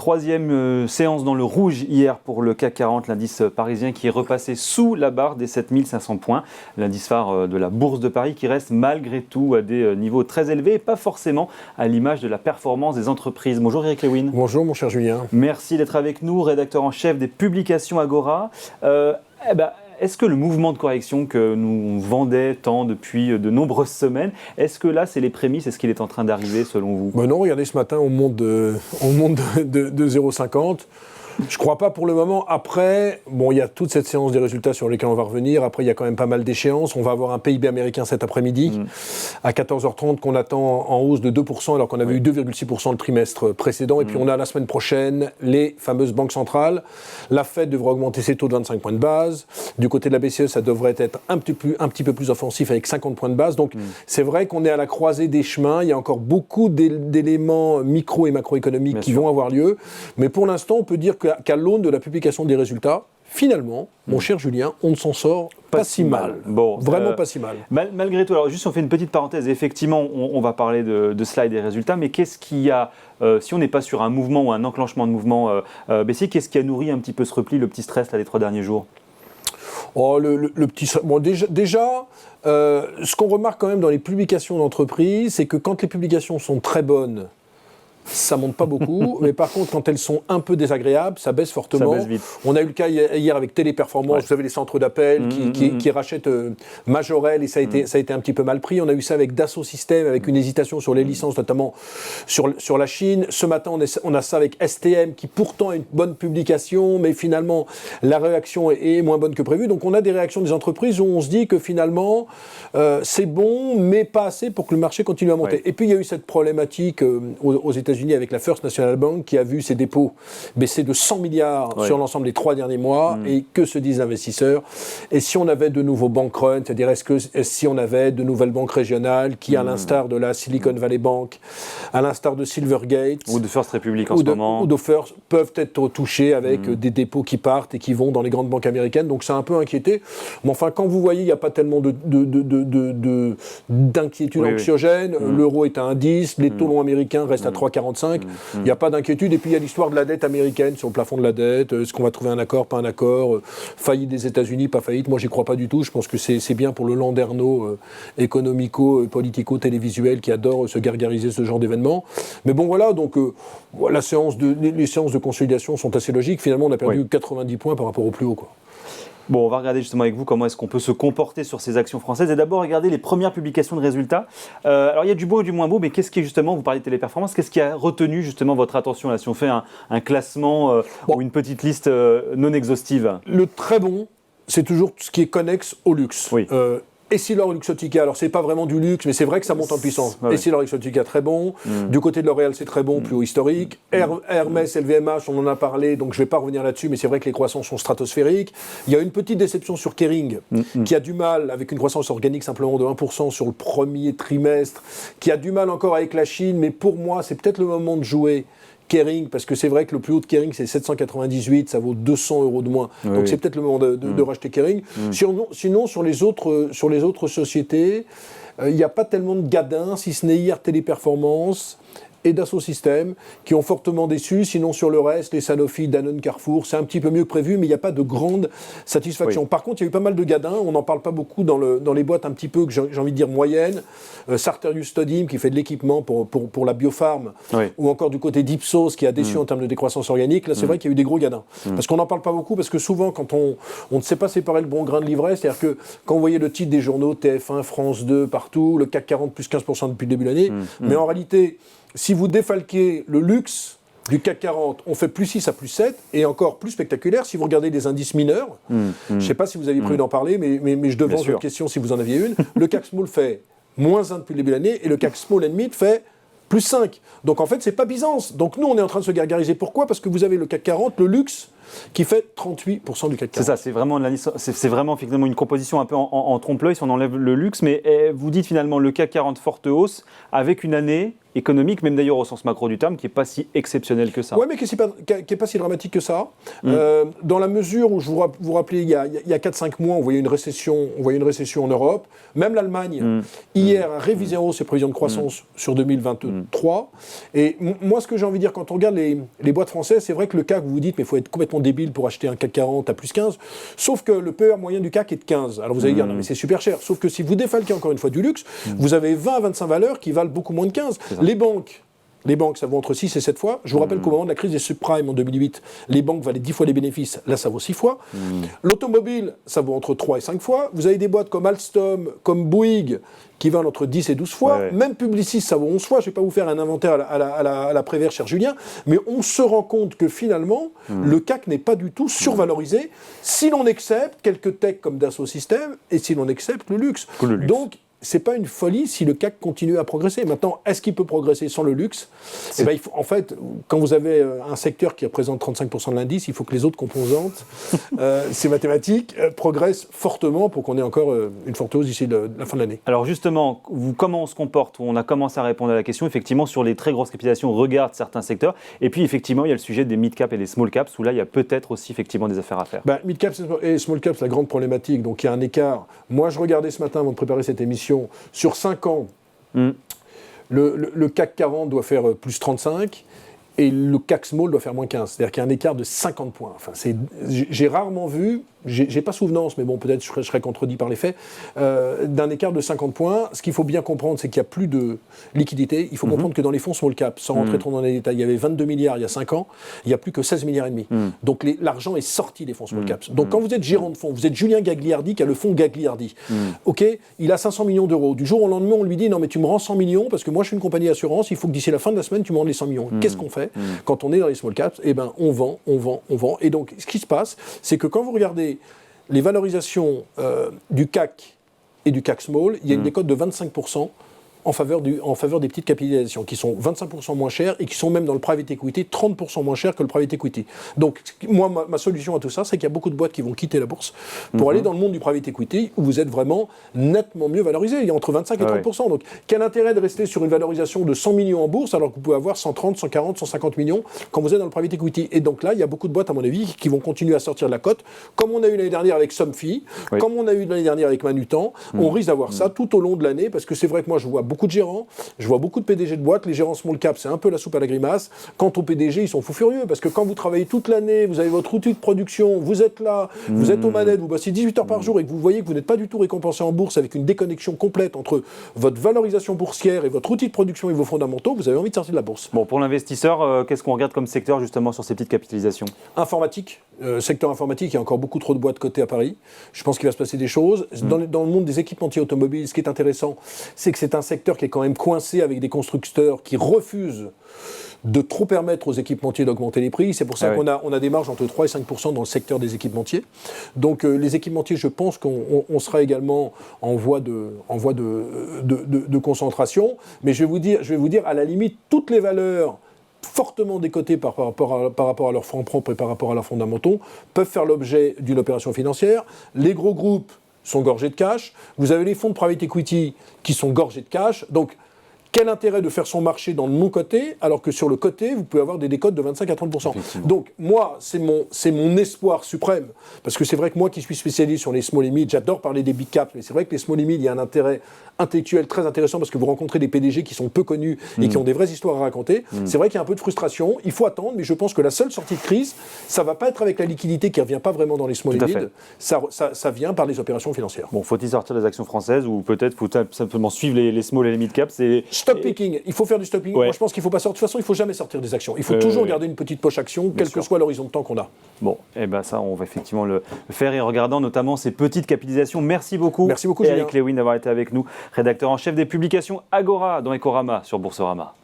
Troisième séance dans le rouge hier pour le CAC 40, l'indice parisien qui est repassé sous la barre des 7500 points. L'indice phare de la Bourse de Paris qui reste malgré tout à des niveaux très élevés et pas forcément à l'image de la performance des entreprises. Bonjour Eric Lewin. Bonjour mon cher Julien. Merci d'être avec nous, rédacteur en chef des publications Agora. Est-ce que le mouvement de correction que nous vendait tant depuis de nombreuses semaines, est-ce que là, c'est les prémices, est-ce qu'il est en train d'arriver selon vous ? Non, regardez, ce matin, on monte de 0,50. Je ne crois pas pour le moment. Après, il y a toute cette séance des résultats sur lesquels on va revenir. Après, il y a quand même pas mal d'échéances. On va avoir un PIB américain cet après-midi à 14h30 qu'on attend en hausse de 2% alors qu'on avait eu 2,6% le trimestre précédent. Et puis, on a la semaine prochaine les fameuses banques centrales. La Fed devrait augmenter ses taux de 25 points de base. Du côté de la BCE, ça devrait être un petit peu plus offensif avec 50 points de base. Donc, c'est vrai qu'on est à la croisée des chemins. Il y a encore beaucoup d'éléments micro et macroéconomiques qui vont avoir lieu. Mais pour l'instant, on peut dire qu'à l'aune de la publication des résultats, finalement, mon cher Julien, on ne s'en sort pas si mal. Bon, vraiment pas si mal. Malgré tout, alors juste on fait une petite parenthèse, effectivement, on va parler de cela et des résultats, mais qu'est-ce qu'il y a, si on n'est pas sur un mouvement ou un enclenchement de mouvement baissier, qu'est-ce qui a nourri un petit peu ce repli, le petit stress là, les 3 derniers jours ? Le petit... déjà ce qu'on remarque quand même dans les publications d'entreprises, c'est que quand les publications sont très bonnes, ça monte pas beaucoup, mais par contre, quand elles sont un peu désagréables, ça baisse fortement. Ça baisse vite. On a eu le cas hier avec Téléperformance, vous savez, les centres d'appel qui rachètent Majorel, et ça a été un petit peu mal pris. On a eu ça avec Dassault Systèmes, avec une hésitation sur les licences, notamment sur la Chine. Ce matin, on a ça avec STM, qui pourtant a une bonne publication, mais finalement, la réaction est moins bonne que prévu. Donc, on a des réactions des entreprises où on se dit que finalement, c'est bon, mais pas assez pour que le marché continue à monter. Et puis, il y a eu cette problématique aux États-Unis avec la First National Bank qui a vu ses dépôts baisser de 100 milliards sur l'ensemble des 3 derniers mois. Et que se disent les investisseurs ? Et si on avait de nouveaux bank runs, c'est-à-dire si on avait de nouvelles banques régionales qui, à l'instar de la Silicon Valley Bank, à l'instar de Silvergate ou de First Republic en ce moment, ou de First, peuvent être touchés avec des dépôts qui partent et qui vont dans les grandes banques américaines. Donc ça a un peu inquiété. Mais enfin, quand vous voyez, il n'y a pas tellement d'inquiétude anxiogène. L'euro est à 1,10, les taux longs américains restent à 3,40. Il n'y a pas d'inquiétude. Et puis il y a l'histoire de la dette américaine sur le plafond de la dette. Est-ce qu'on va trouver un accord, pas un accord, faillite des États-Unis, pas faillite. Moi, j'y crois pas du tout. Je pense que c'est bien pour le landerneau économico, politico, télévisuel qui adore se gargariser ce genre d'événements. Mais bon, voilà. Donc, les séances de consolidation sont assez logiques. Finalement, on a perdu 90 points par rapport au plus haut, quoi. Bon, on va regarder justement avec vous comment est-ce qu'on peut se comporter sur ces actions françaises et d'abord regarder les premières publications de résultats. Alors il y a du beau et du moins beau, mais qu'est-ce qui est justement, vous parlez de Téléperformance, qu'est-ce qui a retenu justement votre attention là, si on fait un classement ou une petite liste non exhaustive ? Le très bon, c'est toujours ce qui est connexe au luxe. Oui. Essilor Luxottica, alors c'est pas vraiment du luxe, mais c'est vrai que ça monte en puissance. Essilor Luxottica, très bon. Du côté de L'Oréal, c'est très bon, plus haut historique. Hermès, LVMH, on en a parlé, donc je vais pas revenir là-dessus, mais c'est vrai que les croissances sont stratosphériques. Il y a une petite déception sur Kering, qui a du mal, avec une croissance organique simplement de 1% sur le premier trimestre, qui a du mal encore avec la Chine, mais pour moi, c'est peut-être le moment de jouer Kering, parce que c'est vrai que le plus haut de Kering, c'est 798, ça vaut 200 € de moins. Donc c'est peut-être le moment de racheter Kering. Sinon, sur les autres sociétés, il n'y a pas tellement de gadins, si ce n'est hier Téléperformance et Dassault Systèmes, qui ont fortement déçu. Sinon, sur le reste, les Sanofi, Danone, Carrefour, c'est un petit peu mieux que prévu, mais il n'y a pas de grande satisfaction. Par contre, il y a eu pas mal de gadins, on n'en parle pas beaucoup dans les boîtes un petit peu, que j'ai envie de dire moyennes. Sartorius Stodim, qui fait de l'équipement pour la biopharm, ou encore du côté d'Ipsos, qui a déçu en termes de décroissance organique. Là, c'est vrai qu'il y a eu des gros gadins. Parce qu'on n'en parle pas beaucoup, parce que souvent, quand on ne sait pas séparer le bon grain de l'ivraie, c'est-à-dire que quand vous voyez le titre des journaux, TF1, France 2, partout, le CAC 40 plus 15% depuis le début de l'année, mais en réalité, si vous défalquez le luxe du CAC 40, on fait plus 6 à plus 7, et encore plus spectaculaire si vous regardez des indices mineurs. Je ne sais pas si vous avez prévu d'en parler, mais je devance votre question si vous en aviez une. Le CAC Small fait moins 1 depuis le début de l'année, et le CAC Small and Mid fait plus 5. Donc en fait, c'est pas Byzance. Donc nous, on est en train de se gargariser. Pourquoi ? Parce que vous avez le CAC 40, le luxe, qui fait 38% du CAC 40. C'est ça, c'est vraiment effectivement une composition un peu en trompe-l'œil si on enlève le luxe, mais vous dites finalement le CAC 40 forte hausse, avec une année économique, même d'ailleurs au sens macro du terme, qui n'est pas si exceptionnel que ça. Oui, mais qui n'est pas si dramatique que ça. Dans la mesure où, vous rappelez, il y a 4-5 mois, on voyait une récession en Europe. Même l'Allemagne, hier, a révisé en haut ses prévisions de croissance sur 2023. Et moi, ce que j'ai envie de dire, quand on regarde les boîtes françaises, c'est vrai que le CAC, vous vous dites, mais il faut être complètement débile pour acheter un CAC 40 à plus 15. Sauf que le PER moyen du CAC est de 15. Alors vous allez dire, non, mais c'est super cher. Sauf que si vous défalquez encore une fois du luxe, vous avez 20 à 25 valeurs qui valent beaucoup moins de 15. Les banques, ça vaut entre 6 et 7 fois. Je vous rappelle qu'au moment de la crise des subprimes en 2008, les banques valaient 10 fois les bénéfices. Là, ça vaut 6 fois. L'automobile, ça vaut entre 3 et 5 fois. Vous avez des boîtes comme Alstom, comme Bouygues, qui valent entre 10 et 12 fois. Ouais. Même Publicis, ça vaut 11 fois. Je ne vais pas vous faire un inventaire à la Prévert, cher Julien. Mais on se rend compte que finalement, le CAC n'est pas du tout survalorisé si l'on accepte quelques techs comme Dassault Systèmes et si l'on accepte le luxe. Donc, c'est pas une folie si le CAC continue à progresser. Maintenant, est-ce qu'il peut progresser sans le luxe ? Eh ben, en fait, quand vous avez un secteur qui représente 35% de l'indice, il faut que les autres composantes, ces mathématiques, progressent fortement pour qu'on ait encore une forte hausse d'ici la fin de l'année. Alors justement, comment on se comporte ? On a commencé à répondre à la question. Effectivement, sur les très grosses capitalisations, on regarde certains secteurs. Et puis, effectivement, il y a le sujet des mid-cap et des small-caps, où là, il y a peut-être aussi effectivement des affaires à faire. Ben, mid-cap et small-cap, c'est la grande problématique. Donc, il y a un écart. Moi, je regardais ce matin, avant de préparer cette émission, sur 5 ans, le CAC 40 doit faire plus 35 et le CAC Small doit faire moins 15. C'est-à-dire qu'il y a un écart de 50 points. Enfin, j'ai rarement vu, j'ai pas souvenance, mais bon, peut-être je serais contredit par les faits, d'un écart de 50 points. Ce qu'il faut bien comprendre, c'est qu'il n'y a plus de liquidité. Il faut comprendre que dans les fonds small cap, sans rentrer trop dans les détails, il y avait 22 milliards il y a 5 ans, il n'y a plus que 16 milliards et demi. Donc l'argent est sorti des fonds small caps. Donc quand vous êtes gérant de fonds, vous êtes Julien Gagliardi qui a le fonds Gagliardi. Ok, il a 500 millions d'euros. Du jour au lendemain, on lui dit non mais tu me rends 100 millions parce que moi je suis une compagnie d'assurance, il faut que d'ici la fin de la semaine tu me rendes les 100 millions. Qu'est-ce qu'on fait quand on est dans les small caps ? Eh ben on vend. Et donc ce qui se passe, c'est que quand vous regardez les valorisations du CAC et du CAC Small, il y a une décote de 25% en faveur des petites capitalisations, qui sont 25% moins chères et qui sont même dans le private equity 30% moins chères que le private equity. Donc, moi, ma solution à tout ça, c'est qu'il y a beaucoup de boîtes qui vont quitter la bourse pour aller dans le monde du private equity où vous êtes vraiment nettement mieux valorisé. Il y a entre 25 et 30%. Ouais. Donc, quel intérêt de rester sur une valorisation de 100 millions en bourse alors que vous pouvez avoir 130, 140, 150 millions quand vous êtes dans le private equity. Et donc là, il y a beaucoup de boîtes, à mon avis, qui vont continuer à sortir de la cote, comme on a eu l'année dernière avec Somfy, comme on a eu l'année dernière avec Manutan. On risque d'avoir ça tout au long de l'année parce que c'est vrai que moi, je vois beaucoup de gérants, je vois beaucoup de PDG de boîtes, les gérants small cap, c'est un peu la soupe à la grimace. Quant aux PDG, ils sont fous furieux parce que quand vous travaillez toute l'année, vous avez votre outil de production, vous êtes là, vous êtes aux manettes, vous bossez 18 heures par jour et que vous voyez que vous n'êtes pas du tout récompensé en bourse avec une déconnexion complète entre votre valorisation boursière et votre outil de production et vos fondamentaux, vous avez envie de sortir de la bourse. Bon, pour l'investisseur, qu'est-ce qu'on regarde comme secteur justement sur ces petites capitalisations ? Informatique. Secteur informatique, il y a encore beaucoup trop de boîtes cotées à Paris. Je pense qu'il va se passer des choses. Dans le monde des équipementiers automobiles, ce qui est intéressant, c'est que c'est un secteur qui est quand même coincé avec des constructeurs qui refusent de trop permettre aux équipementiers d'augmenter les prix. C'est pour ça qu'on a des marges entre 3 et 5% dans le secteur des équipementiers. Donc les équipementiers, je pense qu'on sera également en voie de concentration. Mais je vais vous dire, à la limite, toutes les valeurs fortement décotés par rapport à leurs fonds propres et par rapport à leurs fondamentaux, peuvent faire l'objet d'une opération financière. Les gros groupes sont gorgés de cash. Vous avez les fonds de private equity qui sont gorgés de cash. Donc, quel intérêt de faire son marché dans le non-coté, alors que sur le coté, vous pouvez avoir des décotes de 25 à 30%. Donc, moi, c'est mon espoir suprême. Parce que c'est vrai que moi qui suis spécialisé sur les small et mid, j'adore parler des big caps, mais c'est vrai que les small et mid, il y a un intérêt intellectuel très intéressant parce que vous rencontrez des PDG qui sont peu connus et qui ont des vraies histoires à raconter. C'est vrai qu'il y a un peu de frustration, il faut attendre, mais je pense que la seule sortie de crise, ça ne va pas être avec la liquidité qui ne revient pas vraiment dans les small et mid, ça vient par les opérations financières. Bon, faut-il sortir des actions françaises ou peut-être faut simplement suivre les small et les mid caps Stop picking, il faut faire du stop picking. Moi je pense qu'il ne faut pas sortir, de toute façon il ne faut jamais sortir des actions. Il faut toujours garder une petite poche action, quel que soit l'horizon de temps qu'on a. Bon, et ben ça on va effectivement le faire et en regardant notamment ces petites capitalisations. Merci beaucoup Julien. Eric Lewin d'avoir été avec nous, rédacteur en chef des publications Agora dans Ecorama sur Boursorama.